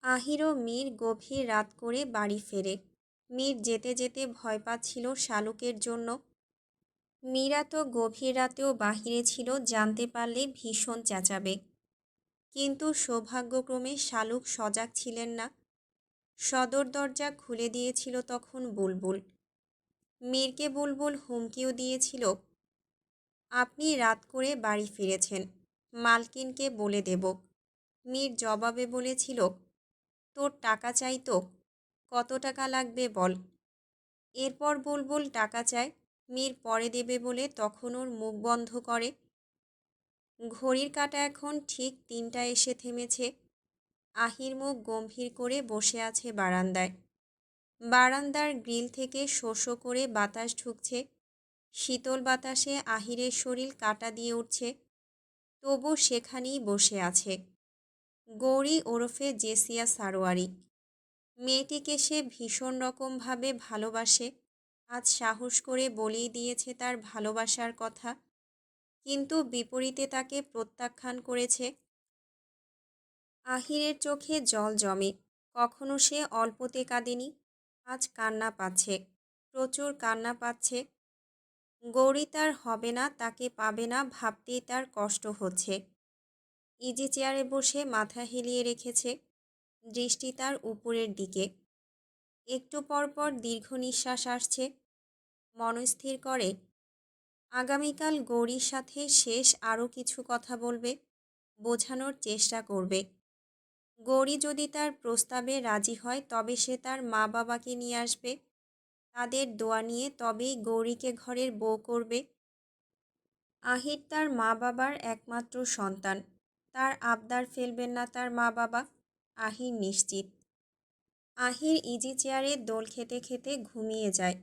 আহির ও মীর গভীর রাত করে বাড়ি ফেরে। মীর যেতে যেতে ভয় পাচ্ছিল শালুকের জন্য। মীরা তো গভীর রাতেও বাহিরে ছিল, জানতে পারলে ভীষণ চেঁচাবে। কিন্তু সৌভাগ্যক্রমে শালুক সজাগ ছিলেন না। সদর দরজা খুলে দিয়েছিল তখন বুলবুল। মীরকে বুলবুল হুমকিও দিয়েছিল, আপনি রাত করে বাড়ি ফিরেছেন, মালকিনকে বলে দেব। মীর জবাবে বলেছিল, তোর টাকা চাই তো, কত টাকা লাগবে বল। এরপর বুলবুল টাকা চায়। মীর পরে দেবে বলে তখন ওর মুখ বন্ধ করে। ঘড়ির কাঁটা এখন ঠিক 3টায় এসে থেমেছে। আহির মুখ গম্ভীর করে বসে আছে বারান্দায়। বারান্দার গ্রিল থেকে শো শো করে বাতাস ঢুকছে। শীতল বাতাসে আহিরের শরীর কাঁটা দিয়ে উঠছে। তবু সেখানেই বসে আছে গৌরী ওরফে জেসিয়া সারোয়ারি। মেয়েটিকে সে ভীষণ রকমভাবে ভালোবাসে। আজ সাহস করে বলেই দিয়েছে তার ভালোবাসার কথা, কিন্তু বিপরীতে তাকে প্রত্যাখ্যান করেছে। আহিরের চোখে জল জমে। কখনো সে অল্পতে কাঁদেনি, আজ কান্না পাচ্ছে, প্রচুর কান্না পাচ্ছে। গৌরী তার হবে না, তাকে পাবে না ভাবতেই তার কষ্ট হচ্ছে। ইজি চেয়ারে বসে মাথা হেলিয়ে রেখেছে, দৃষ্টি তার উপরের দিকে। একটু পর পর দীর্ঘ নিঃশ্বাস আসছে। মনস্থির করে আগামীকাল গৌরীর সাথে শেষ আরও কিছু কথা বলবে, বোঝানোর চেষ্টা করবে। গৌরী যদি তার প্রস্তাবে রাজি হয় তবে সে তার মা বাবাকে নিয়ে আসবে। তাদের দোয়া নিয়ে তবেই গৌরীকে ঘরের বউ করবে। আহির তার মা বাবার একমাত্র সন্তান, তার আবদার ফেলবেন না তার মা বাবা, আহির নিশ্চিত। আহির ইজি চেয়ারে দোল খেতে খেতে ঘুমিয়ে যায়।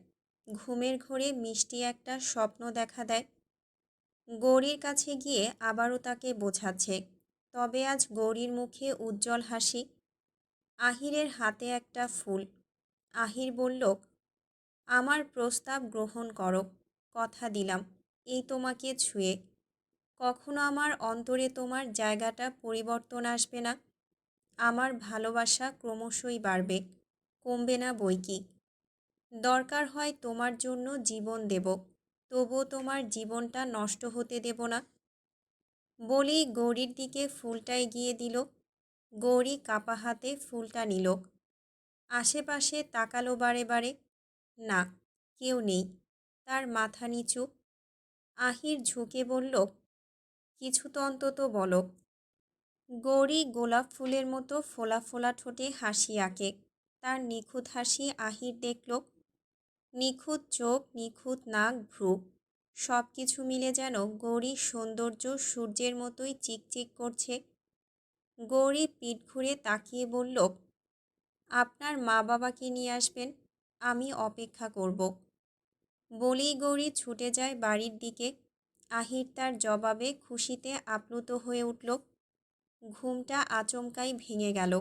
ঘুমের ঘোরে মিষ্টি একটা স্বপ্ন দেখা দেয়। গৌরীর কাছে গিয়ে আবারও তাকে বোঝাচ্ছে, তবে আজ গৌরীর মুখে উজ্জ্বল হাসি। আহিরের হাতে একটা ফুল। আহির বলল, আমার প্রস্তাব গ্রহণ করো, কথা দিলাম এই তোমাকে ছুঁয়ে কখনো আমার অন্তরে তোমার জায়গাটা পরিবর্তন আসবে না। আমার ভালোবাসা ক্রমশই বাড়বে, কমবে না বইকি। দরকার হয় তোমার জন্য জীবন দেব, তবুও তোমার জীবনটা নষ্ট হতে দেব না। বলেই গৌরীর দিকে ফুলটা এগিয়ে দিল। গৌরী কাপা হাতে ফুলটা নিল। আশেপাশে তাকালো বারে বারে, না, কেউ নেই। তার মাথা নিচু। আহির ঝুঁকে বলল, কিছু তো অন্তত বলো। গৌরী গোলাপ ফুলের মতো ফোলা ফোলা ঠোঁটে হাসি আঁকে। তার নিখুঁত হাসি আহির দেখল। নিখুঁত চোখ, নিখুঁত নাক, ভ্রু, সব কিছু মিলে যেন গৌরীর সৌন্দর্য সূর্যের মতোই চিকচিক করছে। গৌরী পিঠ ঘুরে তাকিয়ে বলল, আপনার মা বাবাকে নিয়ে আসবেন, আমি অপেক্ষা করব। বলেই গৌরী ছুটে যায় বাড়ির দিকে। আহির তার জবাবে খুশিতে আপ্লুত হয়ে উঠল। ঘুমটা আচমকাই ভেঙে গেল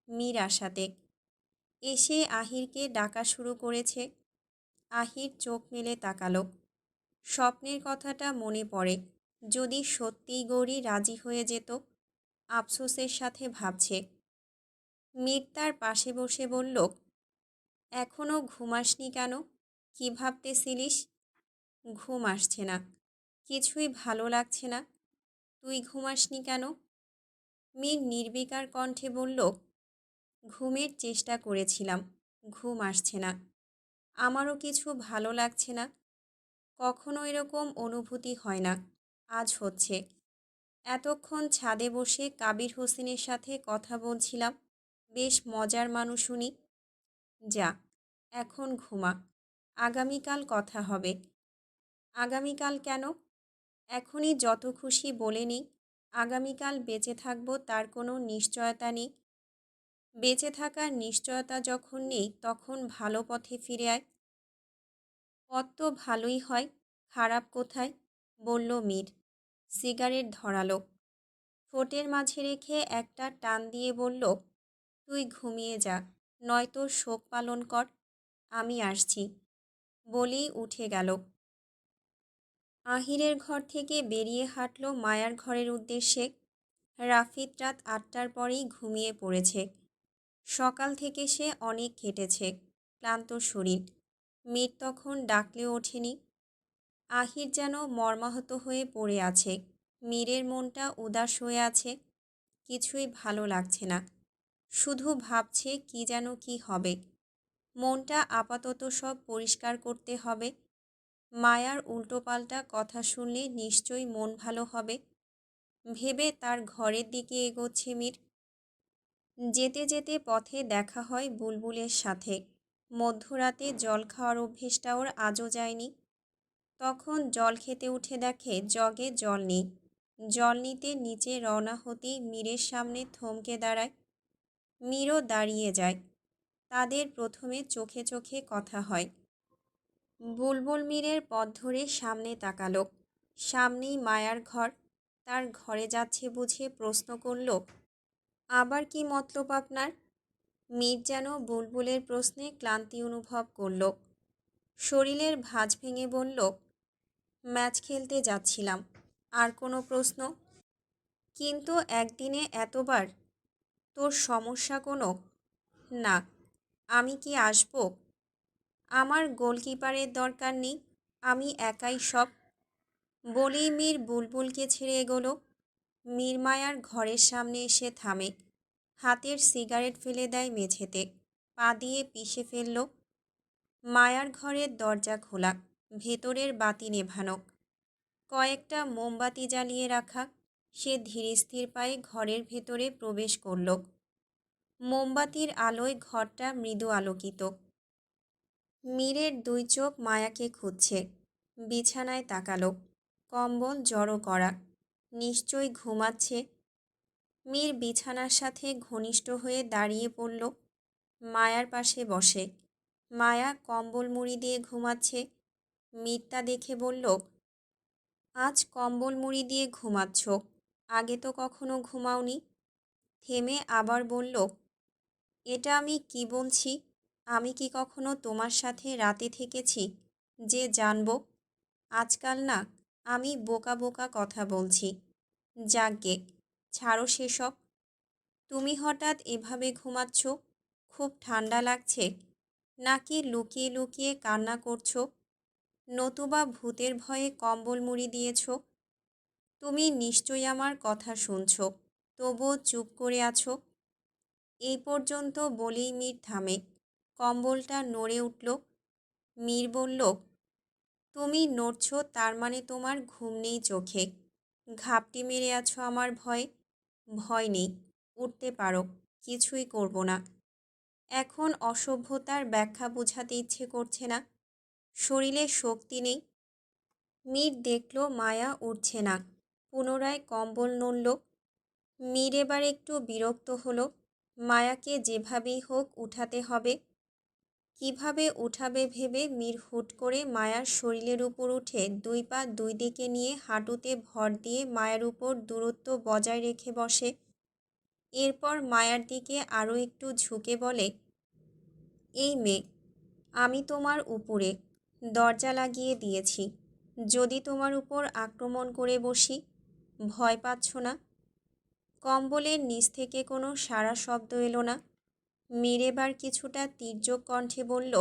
মীর আসাতে। এসে আহিরকে ডাকা শুরু করেছে। আহির চোখ মেলে তাকালো। স্বপ্নের কথাটা মনে পড়ে, যদি সত্যিই গৌরী রাজি হয়ে যেত। আফসোসের সাথে ভাবছে। মীর তার পাশে বসে বলল, এখনও ঘুমাসনি কেন? কি ভাবতেছিলিস? ঘুম আসছে না, কিছুই ভালো লাগছে না। তুই ঘুমাসনি কেন? মীর নির্বিকার কণ্ঠে বলল, ঘুমের চেষ্টা করেছিলাম, ঘুম আসছে না। আমারও কিছু ভালো লাগছে না। কখনো এরকম অনুভূতি হয় না, আজ হচ্ছে। এতক্ষণ ছাদে বসে কাবির হোসেনের সাথে কথা বলছিলাম, বেশ মজার মানুষ উনি। যা, এখন ঘুমা, আগামীকাল কথা হবে। আগামীকাল কেন? এখনই যত খুশি বলে নিই। আগামীকাল বেঁচে থাকবো তার কোনো নিশ্চয়তা নেই। বেঁচে থাকার নিশ্চয়তা যখন নেই তখন ভালো পথে ফিরে আয়। পথ তো ভালোই হয়, খারাপ কোথায়? বলল মীর। সিগারেট ধরালো। ঠোঁটের মাঝে রেখে একটা টান দিয়ে বলল, তুই ঘুমিয়ে যা, নয়তো শোক পালন কর, আমি আসছি। বলেই উঠে গেল। আহিরের ঘর থেকে বেরিয়ে হাঁটল মায়ার ঘরের উদ্দেশ্যে। রাফিদ রাত 8টার পরেই ঘুমিয়ে পড়েছে। সকাল থেকে সে অনেক খেটেছে, ক্লান্ত শরীর। মীর তখন ডাকলেও ওঠেনি। আহির যেন মর্মাহত হয়ে পড়ে আছে। মীরের মনটা উদাস হয়ে আছে, কিছুই ভালো লাগছে না। শুধু ভাবছে কি যেন কি হবে। মনটা আপাতত সব পরিষ্কার করতে হবে। মায়ার উল্টোপাল্টা কথা শুনলে নিশ্চয়ই মন ভালো হবে ভেবে তার ঘরের দিকে এগোচ্ছে মীর। যেতে যেতে পথে দেখা হয় বুলবুলের সাথে। মধ্যরাতে জল খাওয়ার অভ্যেসটা ওর আজও যায়নি। তখন জল খেতে উঠে দেখে জগে জল নেই। জল নিতে নিচে রওনা হতেই মীরের সামনে থমকে দাঁড়ায়। মীরও দাঁড়িয়ে যায়। তাদের প্রথমে চোখে চোখে কথা হয়। বুলবুল মীরের পথ ধরে সামনে তাকালো। সামনেই মায়ার ঘর। তার ঘরে যাচ্ছে বুঝে প্রশ্ন করল, আবার কি মতলব আপনার? মীর যেন বুলবুলের প্রশ্নে ক্লান্তি অনুভব করল। শরীরের ভাঁজ ভেঙে বলল, ম্যাচ খেলতে যাচ্ছিলাম। আর কোনো প্রশ্ন? কিন্তু একদিনে এতবার? তোর সমস্যা কোনো? না। আমি কি আসবো? আমার গোলকিপারের দরকার নেই, আমি একাই সব। বলেই মীর বুলবুলকে ছেড়ে এগোলো। মীর মায়ার ঘরের সামনে এসে থামে। হাতের সিগারেট ফেলে দেয় মেঝেতে। পা দিয়ে পিষে ফেলল। মায়ার ঘরের দরজা খোলা, ভেতরের বাতি নেভানো। কয়েকটা মোমবাতি জ্বালিয়ে রাখা। সে ধীরস্থির পায়ে ঘরের ভেতরে প্রবেশ করল। মোমবাতির আলোয় ঘরটা মৃদু আলোকিত। মীরের দুই চোখ মায়াকে খুঁজছে। বিছানায় তাকালো। কম্বল জড়ো করা। নিশ্চয়ই ঘুমাচ্ছে। মীর বিছানার সাথে ঘনিষ্ঠ হয়ে দাঁড়িয়ে পড়ল। মায়ার পাশে বসে। মায়া কম্বল মুড়ি দিয়ে ঘুমাচ্ছে। মীর তা দেখে বলল, আজ কম্বল মুড়ি দিয়ে ঘুমাচ্ছ, আগে তো কখনো ঘুমাওনি। থেমে আবার বলল, এটা আমি কি বলছি? আমি কি কখনো তোমার সাথে রাতে থেকেছি যে জানব? আজকাল না, আমি বোকা বোকা কথা বলছি। যাকগে, ছাড়ো সেসব। তুমি হঠাৎ এভাবে ঘুমাচ্ছ, খুব ঠান্ডা লাগছে নাকি লুকিয়ে লুকিয়ে কান্না করছো? নতুবা ভূতের ভয়ে কম্বল মুড়ি দিয়েছ? তুমি নিশ্চয়ই আমার কথা শুনছ, তবুও চুপ করে আছো। এই পর্যন্ত বলেই মীর থামে। কম্বলটা নড়ে উঠল। মীর বলল, তুমি নড়ছ তার মানে তোমার ঘুম নেই চোখে। ঘাপটি মেরে আছো আমার ভয়ে। ভয় নেই, উঠতে পারো, কিছুই করব না। এখন অসভ্যতার ব্যাখ্যা বোঝাতে ইচ্ছে করছে না। শরীরে শক্তি নেই। মীর দেখল মায়া উঠছে না। পুনরায় কম্বল নড়ল। মীর এবার একটু বিরক্ত হলো। মায়াকে যেভাবেই হোক উঠাতে হবে। কিভাবে উঠাবে ভেবে মীর হুট করে মায়ার শরীরের উপর উঠে দুই পা দুই দিকে নিয়ে হাঁটুতে ভর দিয়ে মায়ার উপর দূরত্ব বজায় রেখে বসে। এরপর মায়ার দিকে আরও একটু ঝুঁকে বলে, এই মেয়ে, আমি তোমার উপরে দরজা লাগিয়ে দিয়েছি। যদি তোমার উপর আক্রমণ করে বসি, ভয় পাচ্ছ না? কম্বলের নিচ থেকে কোনো সাড়া শব্দ এলো না। মীর এবার কিছুটা তীর্যক কণ্ঠে বলল,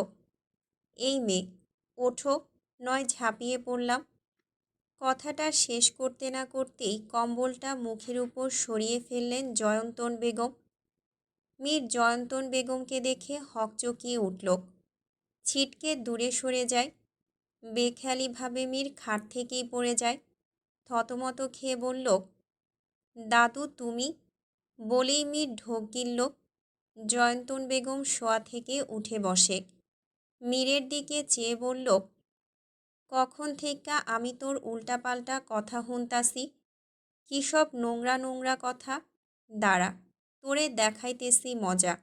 এই মেয়ে, ওঠো, নয় ঝাঁপিয়ে পড়লাম। কথাটা শেষ করতে না করতেই কম্বলটা মুখের উপর সরিয়ে ফেললেন জয়ন্তন বেগম। মীর জয়ন্তন বেগমকে দেখে হকচকিয়ে উঠল। ছিটকে দূরে সরে যায়। বেখেয়ালিভাবে মীর খাট থেকেই পড়ে যায়। থতমত খেয়ে বলল, দাদু তুমি? বলেই মীর ঢোক গিলল। জয়ন্তন বেগম শোয়া থেকে উঠে বসে। মীরের দিকে চেয়ে বলল, কখন থেকে আমি তোর উল্টাপাল্টা কথা হুনতাসি? কী সব নোংরা নোংরা কথা? দাঁড়া, তোরে দেখাইতেছি মজা।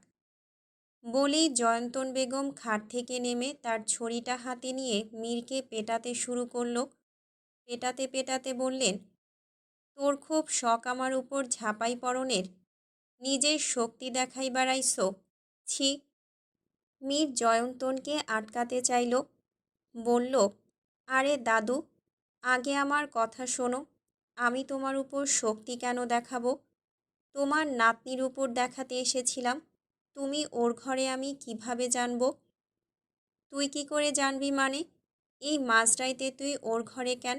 বলেই জয়ন্তন বেগম খাট থেকে নেমে তার ছড়িটা হাতে নিয়ে মীরকে পেটাতে শুরু করল। পেটাতে পেটাতে বললেন, তোর খুব শখ আমার উপর ঝাঁপাই পড়নের? নিজের শক্তি দেখাইবার আইছো? ছি। মীর জয়ন্তনকে আটকাতে চাইল। বলল, আরে দাদু, আগে আমার কথা শোনো। আমি তোমার উপর শক্তি কেন দেখাবো? তোমার নাতনির উপর দেখাতে এসেছিলাম। তুমি ওর ঘরে আমি কিভাবে জানবো? তুই কি করে জানবি মানে? এই মাঝরাইতে তুই ওর ঘরে কেন?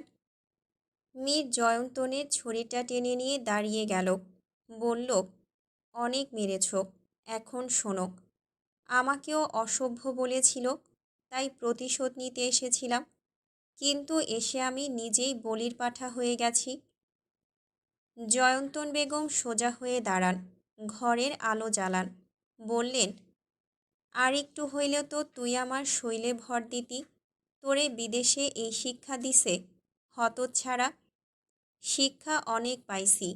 মীর জয়ন্তনের ছুরিটা টেনে নিয়ে দাঁড়িয়ে গেল। বলল, অনেক মেরেছ, এখন শোনো। আমাকেও অসভ্য বলেছিল, তাই প্রতিশোধ নিতে এসেছিলাম, কিন্তু এসে আমি নিজেই বলির পাঠা হয়ে গেছি। জয়ন্তন বেগম সোজা হয়ে দাঁড়ান, ঘরের আলো জ্বালান। বললেন, আর একটু হইলেও তো তুই আমার শৈলে ভর দিতি। তোরে বিদেশে এই শিক্ষা দিছে, হতচ্ছাড়া। শিক্ষা অনেক পাইছি,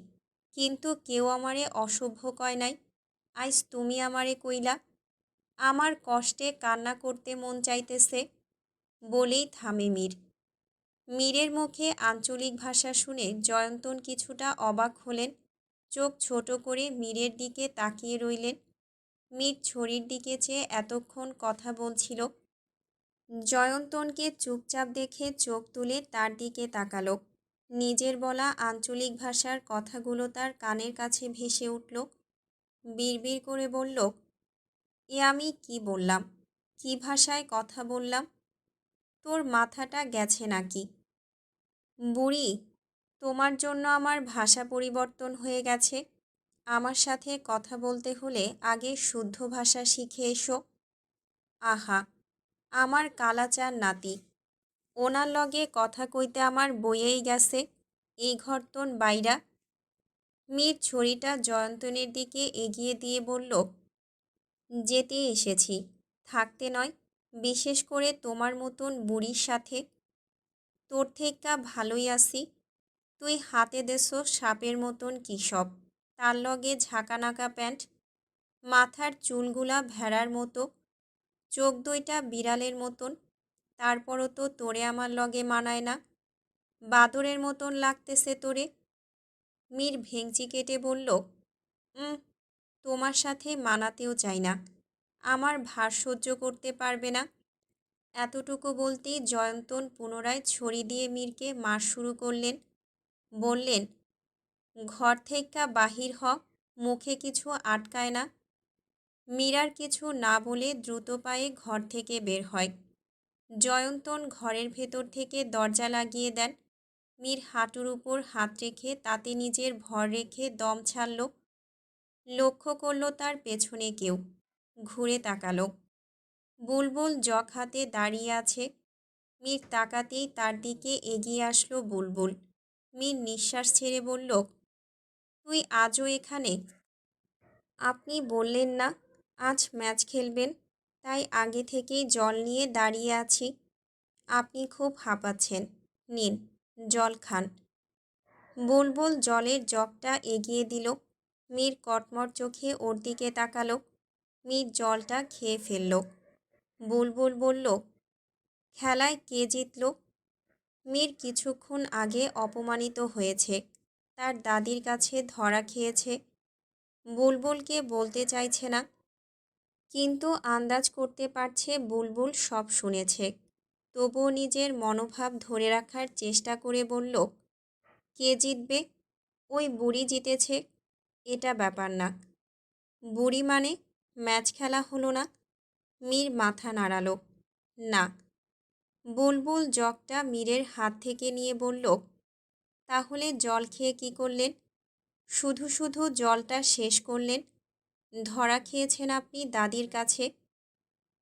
কিন্তু কেউ আমারে অসভ্য কয় নাই। আইজ তুমি আমারে কইলা। আমার কষ্টে কান্না করতে মন চাইতেছে। বলেই থামে মীর। মীরের মুখে আঞ্চলিক ভাষা শুনে জয়ন্তন কিছুটা অবাক হলেন। চোখ ছোট করে মীরের দিকে তাকিয়ে রইলেন। মীর ছড়ির দিকে চেয়ে এতক্ষণ কথা বলছিল। জয়ন্তনকে চুপচাপ দেখে চোখ তুলে তার দিকে তাকালো। নিজের বলা আঞ্চলিক ভাষার কথাগুলো তার কানের কাছে ভেসে উঠল। বিড়বিড় করে বলল, এ আমি কি বললাম? কি ভাষায় কথা বললাম? তোর মাথাটা গেছে নাকি? বুড়ি, তোমার জন্য আমার ভাষা পরিবর্তন হয়ে গেছে। আমার সাথে কথা বলতে হলে আগে শুদ্ধ ভাষা শিখে এসো। আহা, আমার কালাচার নাতি, ওনার লগে কথা কইতে আমার বইয়েই গেছে। এই ঘরতন বাইরা। মীর ছড়িটা জয়ন্তনের দিকে এগিয়ে দিয়ে বলল, যেতে এসেছি, থাকতে নয়, বিশেষ করে তোমার মতন বুড়ির সাথে। তোর থেইক্কা ভালোই আছি। তুই হাতে দেছো সাপের মতন কী সব, তার লগে ঝাঁকানাকা প্যান্ট, মাথার চুলগুলা ভেড়ার মতো, চোখ দুইটা বিড়ালের মতন। তারপরও তো তোরে আমার লগে মানায় না। বাদরের মতন লাগতেছে তোরে। মীর ভেংচি কেটে বলল, উম, তোমার সাথে মানাতেও চাই না। আমার ভার সহ্য করতে পারবে না। এতটুকু বলতেই জয়ন্তন পুনরায় ছড়ি দিয়ে মীরকে মার শুরু করলেন। বললেন, ঘর থেইক্কা বাহির হ, মুখে কিছু আটকায় না। মীর আর কিছু না বলে দ্রুত পায়ে ঘর থেকে বের হয়। জয়ন্তন ঘরের ভেতর থেকে দরজা লাগিয়ে দেন। মীর হাঁটুর উপর হাত রেখে তাতে নিজের ভর রেখে দম ছাড়ল। লক্ষ্য করল তার পেছনে কেউ। ঘুরে তাকালো। বুলবুল জগ হাতে দাঁড়িয়ে আছে। মীর তাকাতেই তার দিকে এগিয়ে আসলো বুলবুল। মীর নিঃশ্বাস ছেড়ে বলল, তুই আজও এখানে? আপনি বললেন না আজ ম্যাচ খেলবেন, তাই আগে থেকেই জল নিয়ে দাঁড়িয়ে আছি। আপনি খুব হাঁপাচ্ছেন, নিন জল খান। বুলবুল জলের জগটা এগিয়ে দিল। মীর কটমট চোখে ওর দিকে তাকালো। মীর জলটা খেয়ে ফেলল। বুলবুল বলল, খেলায় কে জিতল? মীর কিছুক্ষণ আগে অপমানিত হয়েছে, তার দাদির কাছে ধরা খেয়েছে। বুলবুলকে বলতে চাইছে না, কিন্তু আন্দাজ করতে পারছে বুলবুল সব শুনেছে। তবুও নিজের মনোভাব ধরে রাখার চেষ্টা করে বলল, কে জিতবে? ওই বুড়ি জিতেছে, এটা ব্যাপার না। বুড়ি মানে? ম্যাচ খেলা হলো না? মীর মাথা নাড়ালো, না। বুলবুল জগটা মীরের হাত থেকে নিয়ে বলল, তাহলে জল খেয়ে কি করলেন? শুধু শুধু জলটা শেষ করলেন। ধরা খেয়েছেন আপনি দাদির কাছে।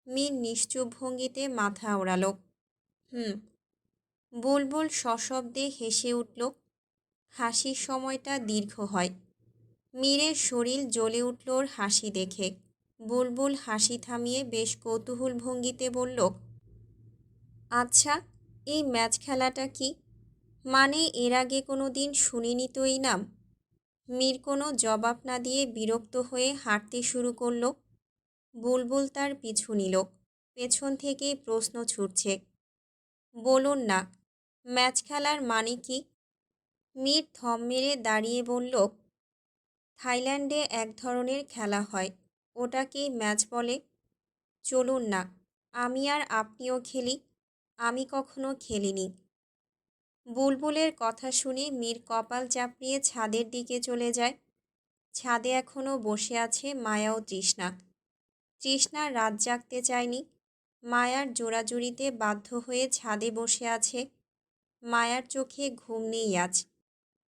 মীর নিশ্চুপ ভঙ্গিতে মাথা ওড়ালো। হুম। বুলবুল সশব্দে হেসে উঠল। হাসির সময়টা দীর্ঘ হয়। মীরের শরীর জ্বলে উঠল ওর হাসি দেখে। বুলবুল হাসি থামিয়ে বেশ কৌতূহল ভঙ্গিতে বলল, আচ্ছা, এই ম্যাচ খেলাটা কি? মানে এর আগে কোনো দিন শুনিনি তো এই নাম। মীর কোনো জবাব না দিয়ে বিরক্ত হয়ে হাঁটতে শুরু করল। বুলবুল তার পিছু নিল। পেছন থেকে প্রশ্ন ছুটছে, বলুন না, ম্যাচ খেলার মানে কি? মীর থম মেরে দাঁড়িয়ে বলল, থাইল্যান্ডে এক ধরনের খেলা হয়, ওটাকেই ম্যাচ বলে। চলুন না, আমি আর আপনিও খেলি। আমি কখনো খেলিনি। বুলবুলের কথা শুনে মীর কপাল চাপড়িয়ে ছাদের দিকে চলে যায়। ছাদে এখনও বসে আছে মায়া ও তৃষ্ণা। তৃষ্ণা রাত জাগতে চায়নি। মায়ার জোড়াজুড়িতে বাধ্য হয়ে ছাদে বসে আছে। মায়ার চোখে ঘুম নেই আজ।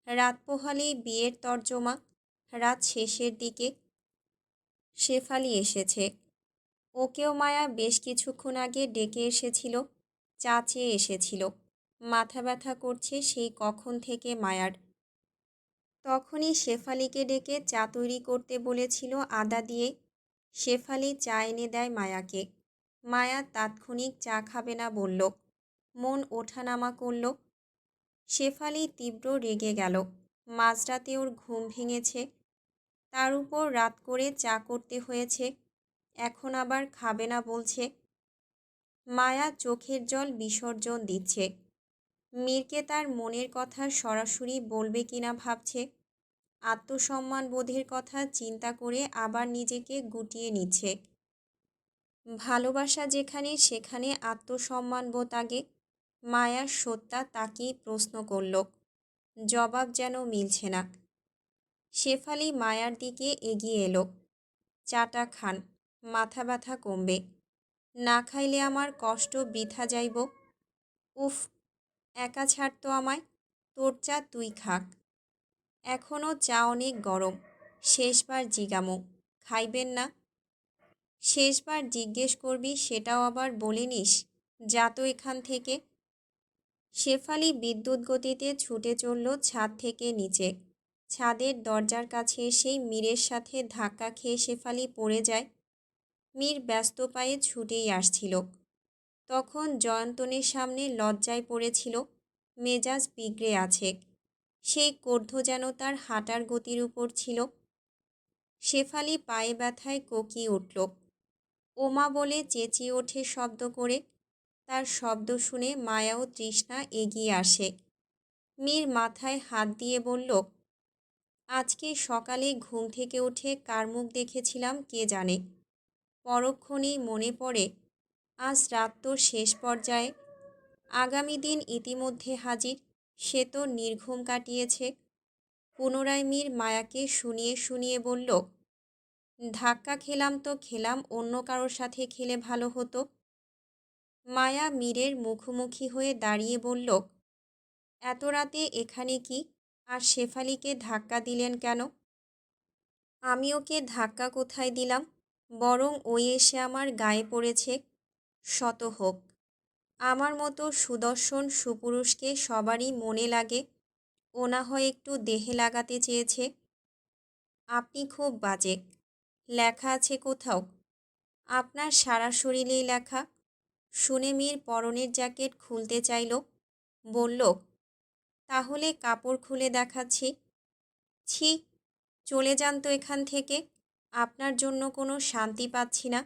রাত পোহালেই বিয়ের তর্জমা। রাত শেষের দিকে শেফালি এসেছে। ওকেও মায়া বেশ কিছুক্ষণ আগে ডেকে এসেছিল, চা চেয়ে এসেছিল। মাথা ব্যথা করছে সেই কখন থেকে মায়ার। তখনই শেফালিকে ডেকে চা তৈরি করতে বলেছিল আদা দিয়ে। শেফালি চা এনে দেয় মায়াকে। মায়া তাৎক্ষণিক চা খাবে না বলল। মন ওঠানামা করল। শেফালি তীব্র রেগে গেল। মাঝরাতে ওর ঘুম ভেঙেছে, তার উপর রাত করে চা করতে হয়েছে, এখন আবার খাবে না বলছে। মায়া চোখের জল বিসর্জন দিচ্ছে। মীরকে তার মনের কথা সরাসরি বলবে কিনা ভাবছে। আত্মসম্মান বোধের কথা চিন্তা করে আবার নিজেকে গুটিয়ে নিচ্ছে। ভালোবাসা যেখানে সেখানে আত্মসম্মানবোধ আগে। মায়ার সত্তা তাকেই প্রশ্ন করল, জবাব যেন মিলছে না। শেফালি মায়ার দিকে এগিয়ে এলো। চাটা খান, মাথা ব্যথা কমবে। না খাইলে আমার কষ্ট বৃথা যাইব। উফ, একা ছাড় তো আমায়, তোর চা তুই খাক। এখনও চা অনেক গরম। শেষবার জিগামো, খাইবেন না? শেষবার জিজ্ঞেস করবি সেটাও আবার বলে নিস, যা তো এখান থেকে। শেফালি বিদ্যুৎ গতিতে ছুটে চলল ছাদ থেকে নিচে। ছাদের দরজার কাছে এসেই মীরের সাথে ধাক্কা খেয়ে শেফালি পড়ে যায়। মীর ব্যস্ত পায়ে ছুটেই আসছিল। তখন জয়ন্তনের সামনে লজ্জায় পড়েছিল। মেজাজ বিগড়ে আছে। সেই ক্রোধ যেন তার হাঁটার গতির উপর ছিল। শেফালি পায়ে ব্যথায় কোকিয়ে উঠল। ওমা বলে চেঁচিয়ে ওঠে শব্দ করে। তার শব্দ শুনে মায়া ও তৃষ্ণা এগিয়ে আসে। মীর মাথায় হাত দিয়ে বলল, আজকে সকালে ঘুম থেকে উঠে কার মুখ দেখেছিলাম কে জানে। পরক্ষণেই মনে পড়ে আজ রাত তো শেষ পর্যায়ে। আগামী দিন ইতিমধ্যে হাজির। সে তো নির্ঘুম কাটিয়েছে। পুনরায় মীর মায়াকে শুনিয়ে শুনিয়ে বলল, ধাক্কা খেলাম তো খেলাম, অন্য কারোর সাথে খেলে ভালো হতো। মায়া মীরের মুখোমুখি হয়ে দাঁড়িয়ে বলল, এত রাতে এখানে কি, আর শেফালিকে ধাক্কা দিলেন কেন? আমি ওকে ধাক্কা কোথায় দিলাম, বরং ওই এসে আমার গায়ে পড়েছে। শত হোক, আমার মতো সুদর্শন সুপুরুষকে সবারই মনে লাগে। ও না হয় একটু দেহে লাগাতে চেয়েছে। আপনি খুব বাজে। লেখা আছে কোথাও? আপনার সারা শরীরেই লেখা। শুনে মীর পরনের জ্যাকেট খুলতে চাইল। বলল, তাহলে কাপড় খুলে দেখাচ্ছি। ছি, চলে যান তো এখান থেকে। আপনার জন্য কোনো শান্তি পাচ্ছি না।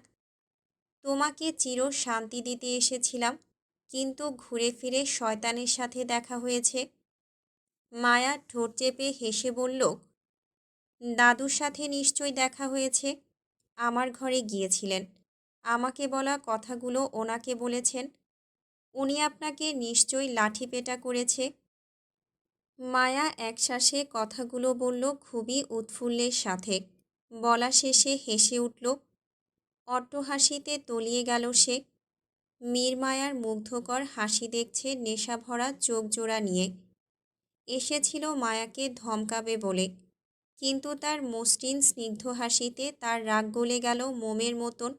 তোমাকে চির শান্তি দিতে এসেছিলাম, কিন্তু ঘুরে ফিরে শয়তানের সাথে দেখা হয়েছে। মায়া ঠোঁট চেপে হেসে বলল, দাদুর সাথে নিশ্চয়ই দেখা হয়েছে। আমার ঘরে গিয়েছিলেন। আমাকে বলা কথাগুলো ওনাকে বলেছেন। উনি আপনাকে নিশ্চয়ই লাঠিপেটা করেছে। মায়া একশ্বাসে কথাগুলো বলল খুবই উৎফুল্লের সাথে। বলা শেষে হেসে উঠল। অট্টহাসিতে তলিয়ে গেল সে। মীর মায়ার মুগ্ধকর হাসি দেখছে নেশাভরা চোখ জোড়া নিয়ে। এসেছিল মায়াকে ধমকাবে বলে, কিন্তু তার মসৃণ স্নিগ্ধ হাসিতে তার রাগ গলে গেল মোমের মতন।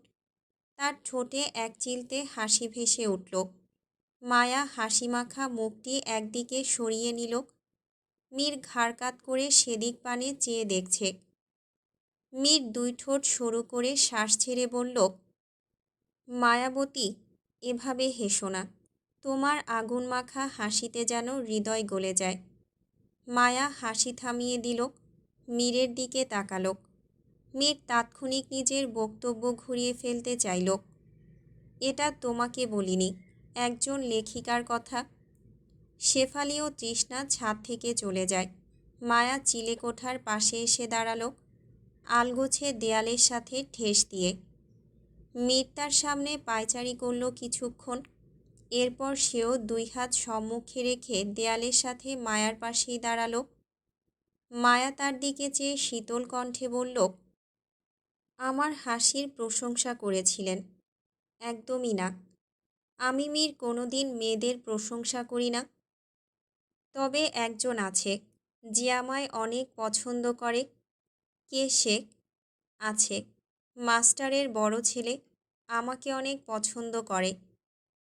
তার ঠোঁটে এক চিলতে হাসি ভেসে উঠল। মায়া হাসিমাখা মুখটি একদিকে সরিয়ে নিল। মীর ঘাড় কাত করে সেদিক পানে চেয়ে দেখছে। মীর দুই ঠোঁট সরু করে শ্বাস ছেড়ে বলল, মায়াবতী, এভাবে হেসো না। তোমার আগুন মাখা হাসিতে যেন হৃদয় গলে যায়। মায়া হাসি থামিয়ে দিল। মীরের দিকে তাকাল। মীর তাৎক্ষণিক নিজের বক্তব্য ঘুরিয়ে ফেলতে চাইল। এটা তোমাকে বলিনি, একজন লেখিকার কথা। শেফালি ও তৃষ্ণা ছাদ থেকে চলে যায়। মায়া চিলেকোঠার পাশে এসে দাঁড়ালো, আলগোছে দেয়ালের সাথে ঠেস দিয়ে। মীর তার সামনে পায়চারি করল কিছুক্ষণ। এরপর সেও দুই হাত সম্মুখে রেখে দেয়ালের সাথে মায়ার পাশেই দাঁড়ালো। মায়া তার দিকে চেয়ে শীতল কণ্ঠে বলল, আমার হাসির প্রশংসা করেছিলেন। একদমই না। আমি মীর কোনোদিন মেয়েদের প্রশংসা করি না। তবে একজন আছে যে আমায় অনেক পছন্দ করে। কে সে? আছে। মাস্টারের বড় ছেলে। আমাকে অনেক পছন্দ করে।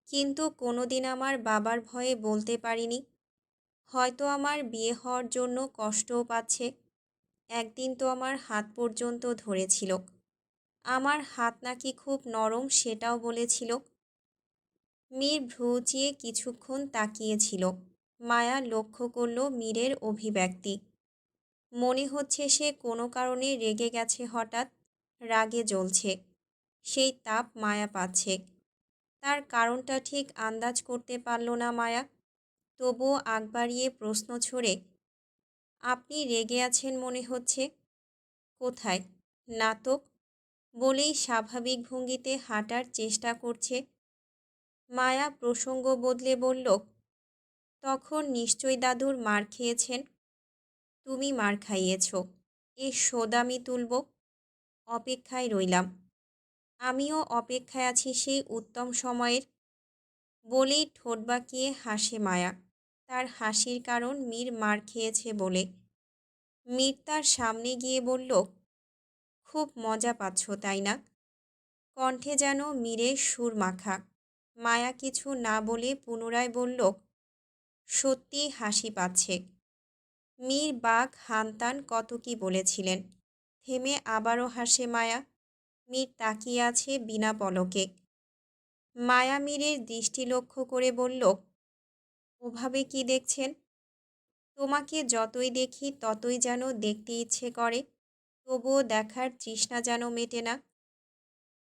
কিন্তু কোনোদিন আমার বাবার ভয়ে বলতে পারিনি। হয়তো আমার বিয়ে হওয়ার জন্য কষ্টও পাচ্ছে। একদিন তো আমার হাত পর্যন্ত ধরেছিল। আমার হাত নাকি খুব নরম সেটাও বলেছিল। মীর ভ্রু উঁচিয়ে কিছুক্ষণ তাকিয়েছিল। মায়া লক্ষ্য করল মীরের অভিব্যক্তি। মনে হচ্ছে সে কোনো কারণে রেগে গেছে হঠাৎ, রাগে জ্বলছে। সেই তাপ মায়া পাচ্ছে। তার কারণটা ঠিক আন্দাজ করতে পারল না মায়া। তবুও আগ বাড়িয়ে প্রশ্ন ছড়ে, আপনি রেগে আছেন মনে হচ্ছে। কোথায়? না তো। বলেই স্বাভাবিক ভঙ্গিতে হাঁটার চেষ্টা করছে। মায়া প্রসঙ্গ বদলে বলল, তখন নিশ্চয় দাদুর মার খেয়েছেন। তুমি মার খাইয়েছ। এ শোধ আমি তুলব। অপেক্ষায় রইলাম। আমিও অপেক্ষায় আছি সেই উত্তম সময়ের। বলেই ঠোঁট বাঁকিয়ে হাসে মায়া। তার হাসির কারণ মীর মার খেয়েছে বলে। মীর তার সামনে গিয়ে বলল, খুব মজা পাচ্ছ তাই না? কণ্ঠে যেন মীরের সুর মাখা। মায়া কিছু না বলে পুনরায় বলল, সত্যিই হাসি পাচ্ছে। মীর বাঘ হানতান কত কি বলেছিলেন। থেমে আবারও হাসে মায়া। মীর তাকিয়ে আছে বিনা পলকে। মায়া মীরের দৃষ্টি লক্ষ্য করে বলল, ওভাবে কি দেখছেন? তোমাকে যতই দেখি ততই যেন দেখতে ইচ্ছে করে, তবুও দেখার তৃষ্ণা যেন মেটে না।